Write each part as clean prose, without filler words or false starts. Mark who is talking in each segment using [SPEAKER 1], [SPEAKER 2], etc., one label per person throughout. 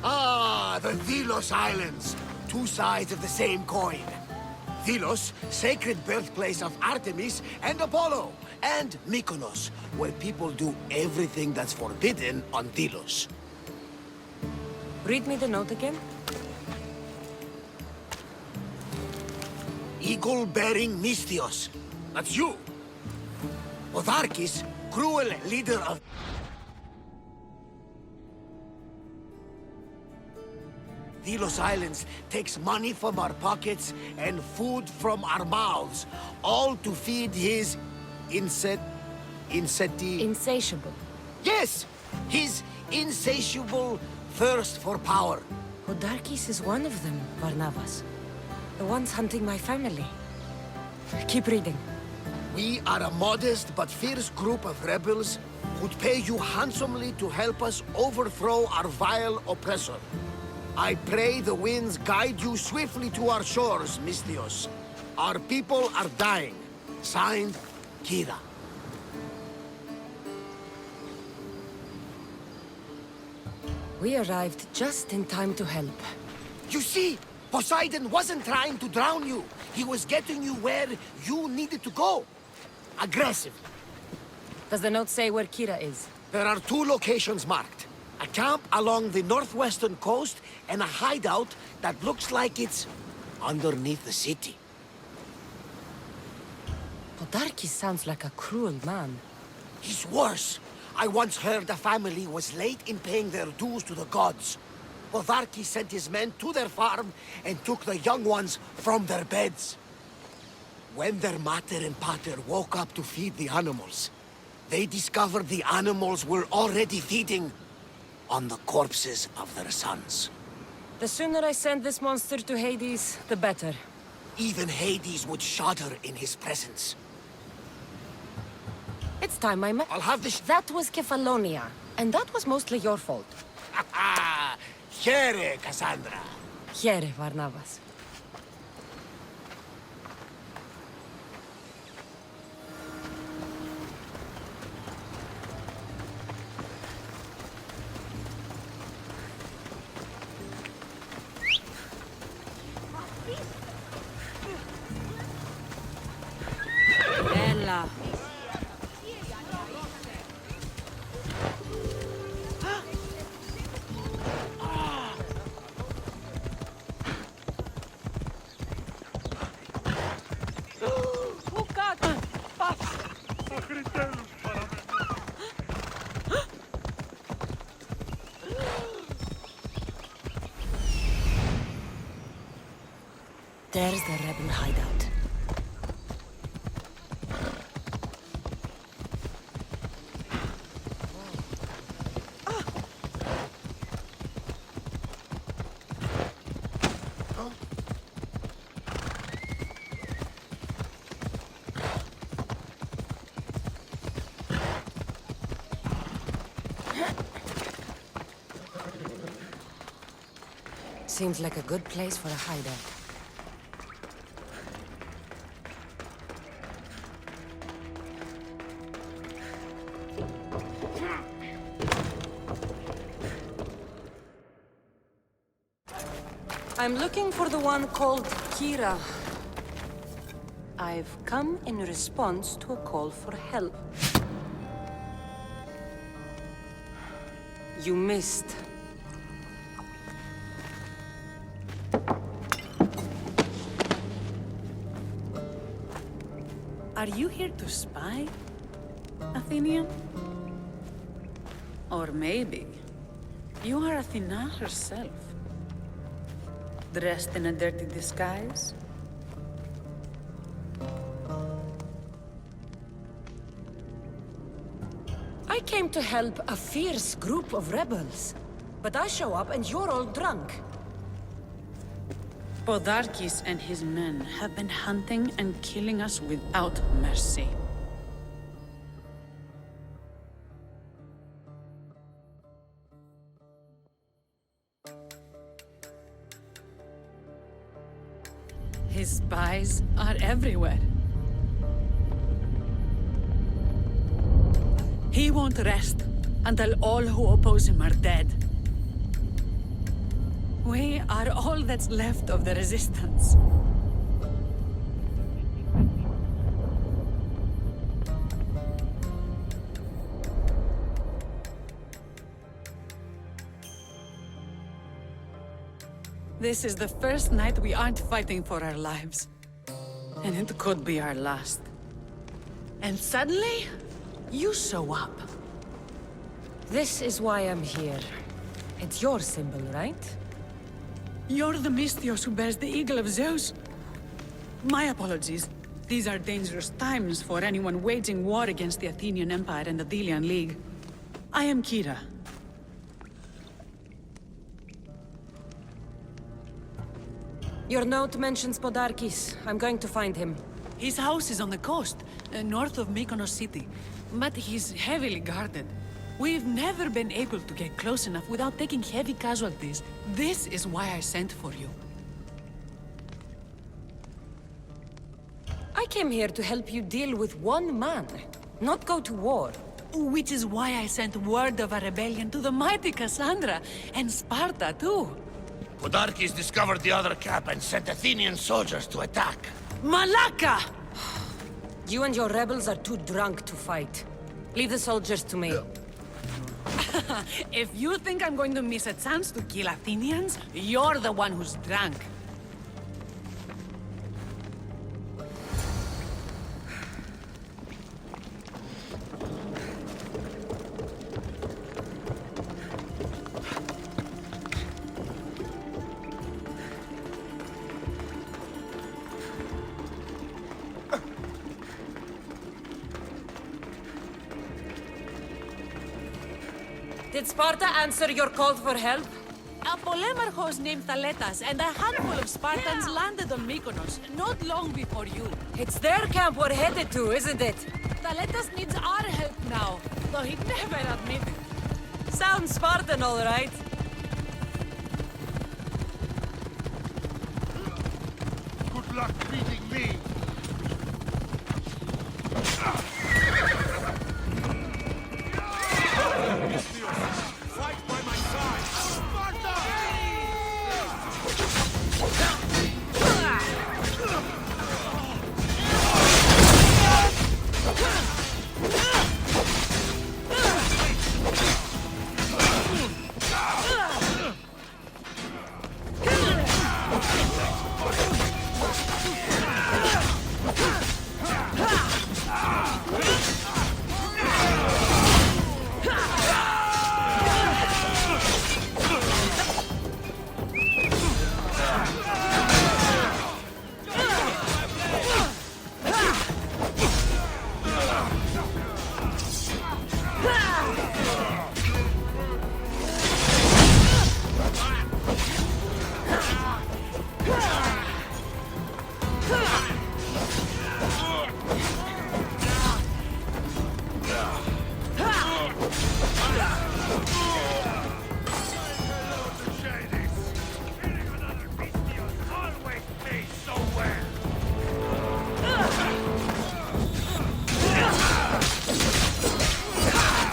[SPEAKER 1] Ah, the Delos Islands. Two sides of the same coin. Delos, sacred birthplace of Artemis and Apollo. And Mykonos, where people do everything that's forbidden on Delos.
[SPEAKER 2] Read me the note again.
[SPEAKER 1] Eagle-bearing Mystios. That's you. Otharkis, cruel leader of... Delos Islands takes money from our pockets and food from our mouths, all to feed his...
[SPEAKER 2] Insatiable.
[SPEAKER 1] Yes! His insatiable thirst for power.
[SPEAKER 2] Odarkis is one of them, Varnavas. The ones hunting my family. Keep reading.
[SPEAKER 1] We are a modest but fierce group of rebels who'd pay you handsomely to help us overthrow our vile oppressor. I pray the winds guide you swiftly to our shores, Mystios. Our people are dying. Signed, Kira.
[SPEAKER 2] We arrived just in time to help.
[SPEAKER 1] You see, Poseidon wasn't trying to drown you. He was getting you where you needed to go. Aggressive.
[SPEAKER 2] Does the note say where Kira is?
[SPEAKER 1] There are two locations marked. A camp along the northwestern coast and a hideout that looks like it's underneath the city.
[SPEAKER 2] Podarkis sounds like a cruel man.
[SPEAKER 1] He's worse. I once heard a family was late in paying their dues to the gods. Otharkis sent his men to their farm and took the young ones from their beds. When their mater and pater woke up to feed the animals, they discovered the animals were already feeding on the corpses of their sons.
[SPEAKER 2] The sooner I send this monster to Hades, the better.
[SPEAKER 1] Even Hades would shudder in his presence.
[SPEAKER 2] It's time I met.
[SPEAKER 1] I'll have this...
[SPEAKER 2] That was Kefalonia, and that was mostly your fault.
[SPEAKER 1] Here, Cassandra.
[SPEAKER 2] Here, Varnavas. Ella. There's the rebel hideout. Seems like a good place for a hideout. I'm looking for the one called Kira. I've come in response to a call for help. You missed.
[SPEAKER 3] Are you here to spy, Athenian? Or maybe you are Athena herself, dressed in a dirty disguise?
[SPEAKER 2] I came to help a fierce group of rebels. But I show up and you're all drunk.
[SPEAKER 3] Podarkis and his men have been hunting and killing us without mercy. His spies are everywhere. He won't rest until all who oppose him are dead. We are all that's left of the Resistance. This is the first night we aren't fighting for our lives. And it could be our last. And suddenly, you show up.
[SPEAKER 2] This is why I'm here. It's your symbol, right?
[SPEAKER 3] You're the Mystios who bears the Eagle of Zeus? My apologies. These are dangerous times for anyone waging war against the Athenian Empire and the Delian League. I am Kira.
[SPEAKER 2] Your note mentions Podarkis. I'm going to find him.
[SPEAKER 3] His house is on the coast, north of Mykonos city. But he's heavily guarded. We've never been able to get close enough without taking heavy casualties. This is why I sent for you.
[SPEAKER 2] I came here to help you deal with one man, not go to war.
[SPEAKER 3] Which is why I sent word of a rebellion to the mighty Cassandra, and Sparta too.
[SPEAKER 1] Podarkes discovered the other cap and sent Athenian soldiers to attack.
[SPEAKER 3] Malaka!
[SPEAKER 2] You and your rebels are too drunk to fight. Leave the soldiers to me.
[SPEAKER 3] If you think I'm going to miss a chance to kill Athenians, you're the one who's drunk.
[SPEAKER 2] Did Sparta answer your call for help?
[SPEAKER 3] A polemarchos named Thaletas and a handful of Spartans landed on Mykonos not long before you.
[SPEAKER 2] It's their camp we're headed to, isn't it?
[SPEAKER 3] Thaletas needs our help now, though he'd never admit it.
[SPEAKER 2] Sounds Spartan, all right.
[SPEAKER 1] Good luck beating me. Fight by my side! Sparta!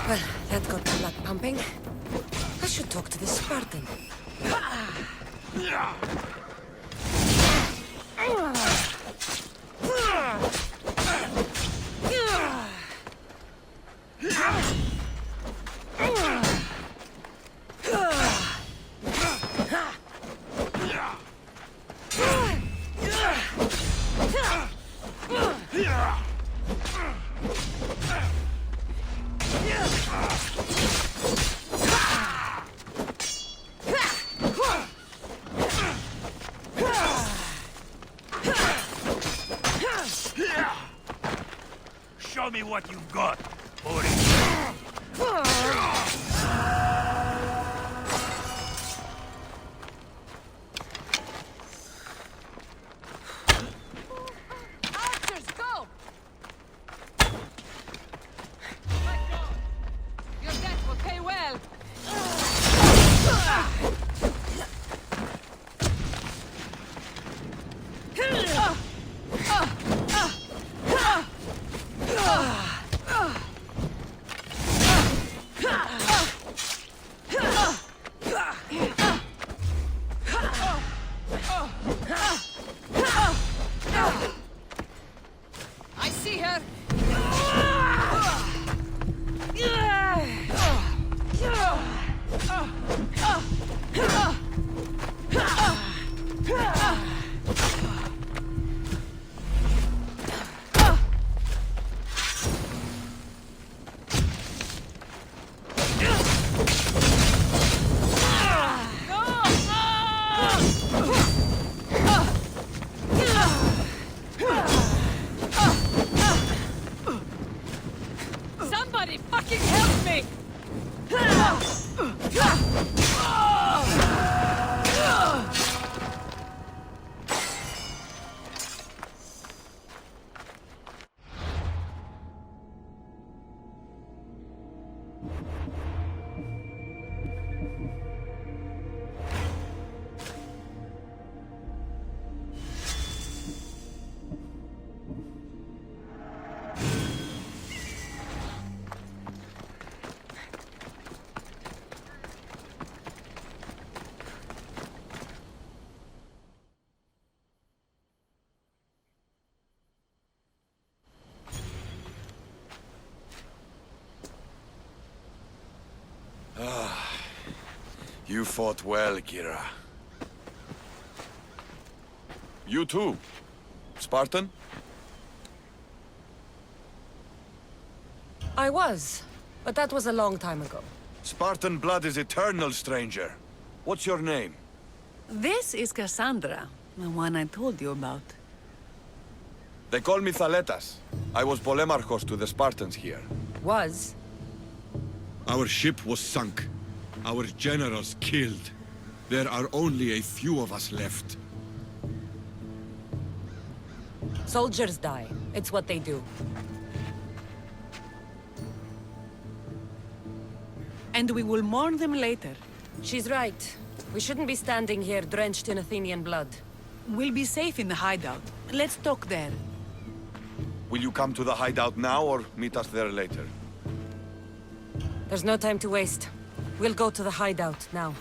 [SPEAKER 2] Well, that got the blood pumping. I should talk to the Spartan.
[SPEAKER 1] Show me what you've got, Odyssey.
[SPEAKER 2] Archers, go! Your death will pay well.
[SPEAKER 4] You fought well, Kira. You too. Spartan?
[SPEAKER 2] I was, but that was a long time ago.
[SPEAKER 4] Spartan blood is eternal, stranger. What's your name?
[SPEAKER 3] This is Cassandra, the one I told you about.
[SPEAKER 4] They call me Thaletas. I was Polemarchos to the Spartans here.
[SPEAKER 2] Was?
[SPEAKER 5] Our ship was sunk. Our generals killed. There are only a few of us left.
[SPEAKER 2] Soldiers die. It's what they do.
[SPEAKER 3] And we will mourn them later.
[SPEAKER 2] She's right. We shouldn't be standing here drenched in Athenian blood.
[SPEAKER 3] We'll be safe in the hideout. Let's talk there.
[SPEAKER 4] Will you come to the hideout now or meet us there later?
[SPEAKER 2] There's no time to waste. We'll go to the hideout now.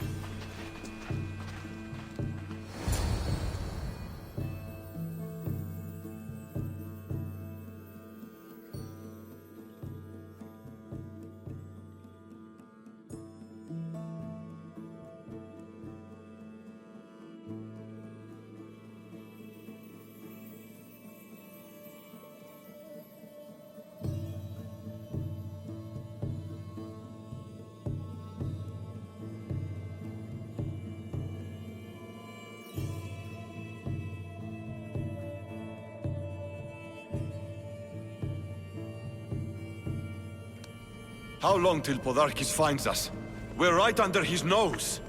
[SPEAKER 4] How long till Podarkis finds us? We're right under his nose.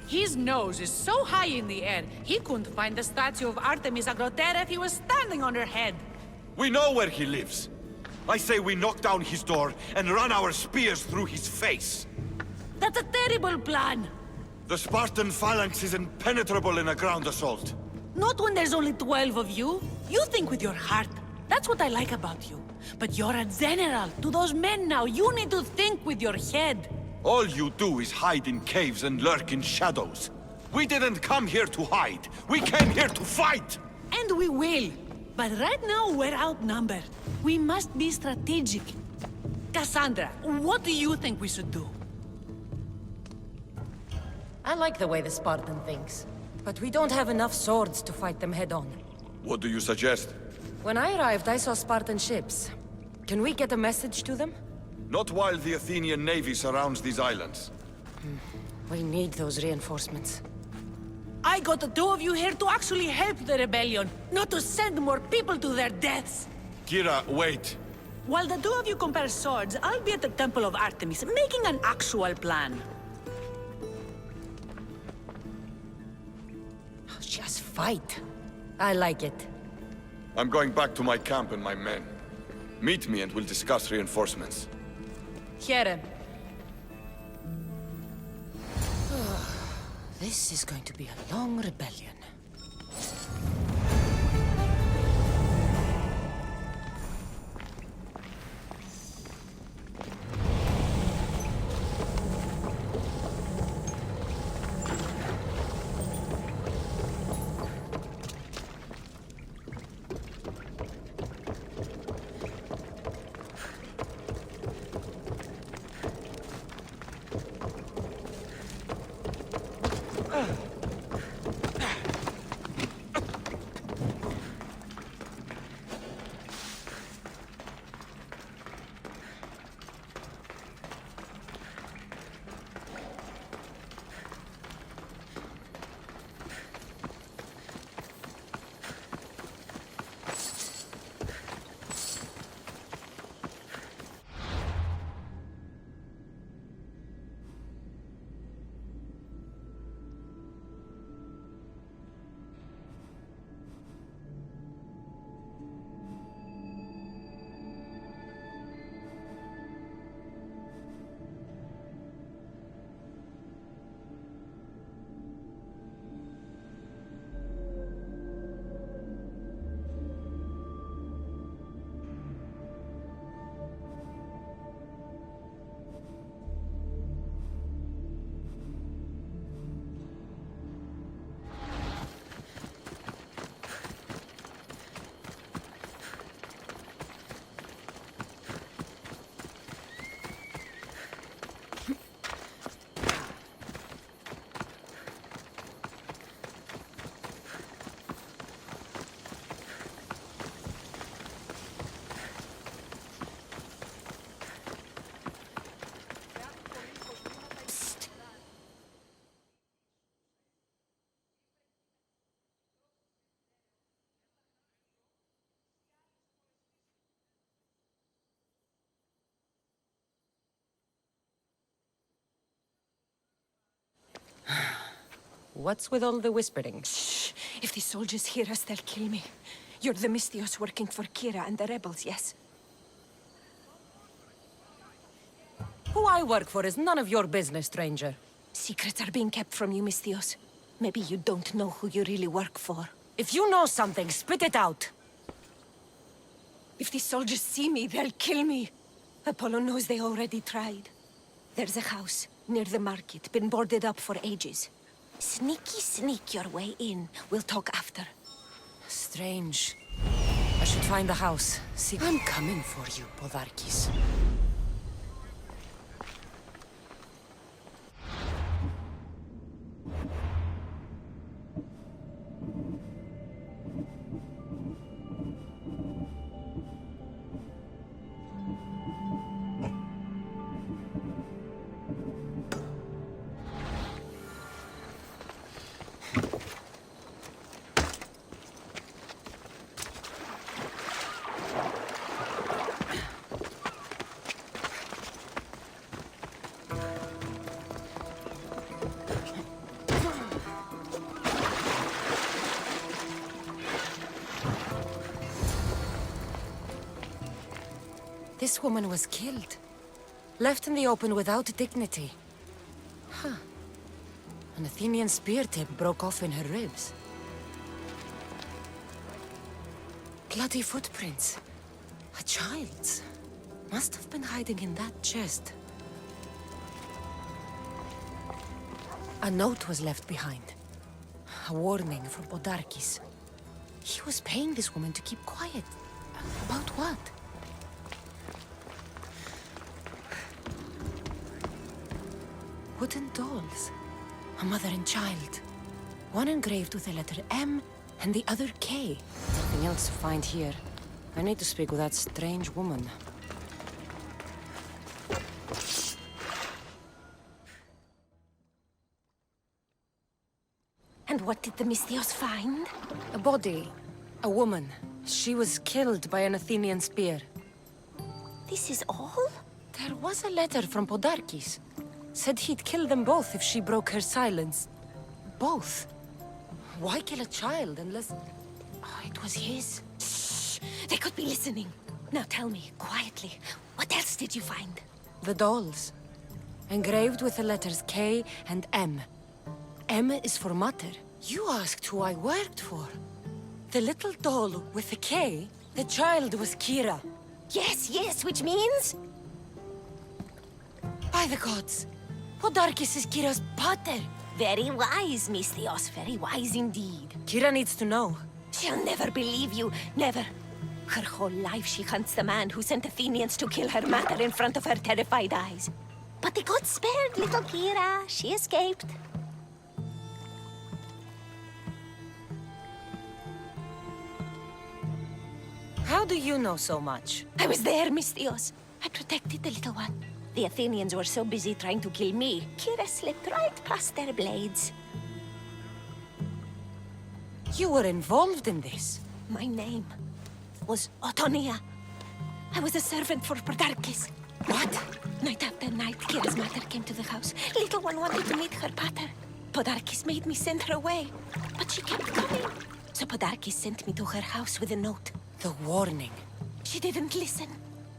[SPEAKER 3] His nose is so high in the air, he couldn't find the statue of Artemis Agrotera if he was standing on her head.
[SPEAKER 4] We know where he lives. I say we knock down his door and run our spears through his face.
[SPEAKER 3] That's a terrible plan.
[SPEAKER 4] The Spartan phalanx is impenetrable in a ground assault.
[SPEAKER 3] Not when there's only 12 of you. You think with your heart. That's what I like about you. But you're a general. To those men now, you need to think with your head.
[SPEAKER 4] All you do is hide in caves and lurk in shadows. We didn't come here to hide. We came here to fight!
[SPEAKER 3] And we will. But right now, we're outnumbered. We must be strategic. Cassandra, what do you think we should do?
[SPEAKER 2] I like the way the Spartan thinks. But we don't have enough swords to fight them head-on.
[SPEAKER 4] What do you suggest?
[SPEAKER 2] When I arrived, I saw Spartan ships. Can we get a message to them?
[SPEAKER 4] Not while the Athenian navy surrounds these islands.
[SPEAKER 2] We need those reinforcements.
[SPEAKER 3] I got the two of you here to actually help the rebellion, not to send more people to their deaths.
[SPEAKER 4] Kira, wait.
[SPEAKER 3] While the two of you compare swords, I'll be at the Temple of Artemis, making an actual plan.
[SPEAKER 2] Just fight. I like it.
[SPEAKER 4] I'm going back to my camp and my men. Meet me and we'll discuss reinforcements.
[SPEAKER 2] Here. This is going to be a long rebellion. What's with all the whispering?
[SPEAKER 6] Shh! If the soldiers hear us, they'll kill me. You're the Mystios working for Kira and the rebels, yes?
[SPEAKER 2] Who I work for is none of your business, stranger.
[SPEAKER 6] Secrets are being kept from you, Mystios. Maybe you don't know who you really work for.
[SPEAKER 2] If you know something, spit it out.
[SPEAKER 6] If the soldiers see me, they'll kill me. Apollo knows they already tried. There's a house near the market, been boarded up for ages. Sneak your way in. We'll talk after.
[SPEAKER 2] Strange. I should find the house. See, I'm coming for you, Podarkis. This woman was killed. Left in the open without dignity. Huh. An Athenian spear tip broke off in her ribs. Bloody footprints. A child's. Must have been hiding in that chest. A note was left behind. A warning from Podarkis. He was paying this woman to keep quiet. About what? Wooden dolls. A mother and child. One engraved with the letter M and the other K. Nothing else to find here. I need to speak with that strange woman.
[SPEAKER 6] And what did the Mystios find?
[SPEAKER 2] A body. A woman. She was killed by an Athenian spear.
[SPEAKER 6] This is all?
[SPEAKER 2] There was a letter from Podarkis. Said he'd kill them both if she broke her silence. Both? Why kill a child unless...
[SPEAKER 6] Oh, it was his. Shh! They could be listening. Now tell me, quietly, what else did you find?
[SPEAKER 2] The dolls. Engraved with the letters K and M. M is for mother. You asked who I worked for. The little doll with the K, the child was Kira.
[SPEAKER 6] Yes, which means?
[SPEAKER 2] By the gods! Podarkis is Kira's pater.
[SPEAKER 6] Very wise, Mystios, very wise indeed.
[SPEAKER 2] Kira needs to know.
[SPEAKER 6] She'll never believe you, never. Her whole life she hunts the man who sent Athenians to kill her mater in front of her terrified eyes. But the gods spared little Kira. She escaped.
[SPEAKER 2] How do you know so much?
[SPEAKER 6] I was there, Mystios. I protected the little one. The Athenians were so busy trying to kill me, Kira slipped right past their blades.
[SPEAKER 2] You were involved in this.
[SPEAKER 6] My name was Otonia. I was a servant for Podarkis.
[SPEAKER 2] What?
[SPEAKER 6] Night after night, Kira's mother came to the house. Little one wanted to meet her pater. Podarkis made me send her away, but she kept coming. So Podarkis sent me to her house with a note.
[SPEAKER 2] The warning.
[SPEAKER 6] She didn't listen.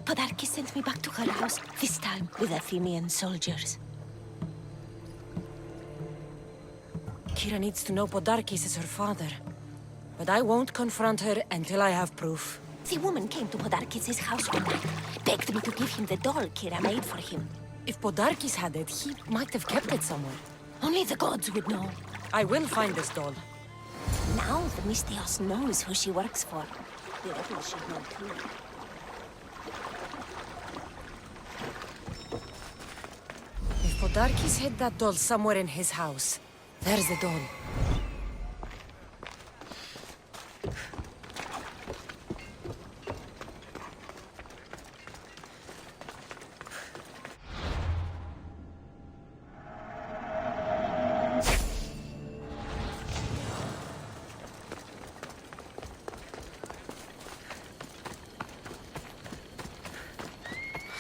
[SPEAKER 6] Podarkis sent me back to her house, this time with Athenian soldiers.
[SPEAKER 2] Kira needs to know Podarkis is her father. But I won't confront her until I have proof.
[SPEAKER 6] The woman came to Podarkis' house one night, begged me to give him the doll Kira made for him.
[SPEAKER 2] If Podarkis had it, he might have kept it somewhere.
[SPEAKER 6] Only the gods would know.
[SPEAKER 2] I will find this doll.
[SPEAKER 6] Now the Mystios knows who she works for. The rebels should know too.
[SPEAKER 2] If Podarkis hid that doll somewhere in his house, there's the doll.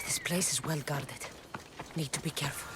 [SPEAKER 2] This place is well guarded. Need to be careful.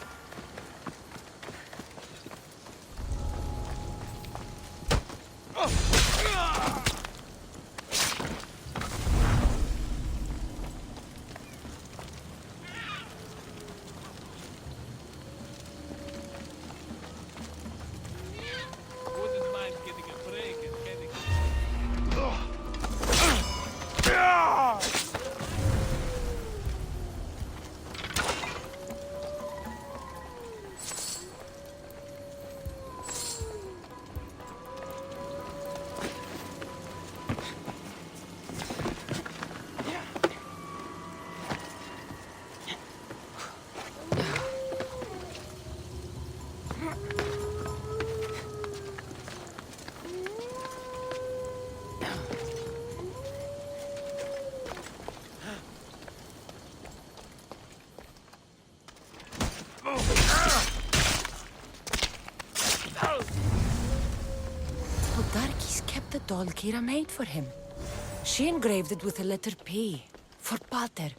[SPEAKER 2] Darki's kept the doll Kira made for him. She engraved it with the letter P, for Pater.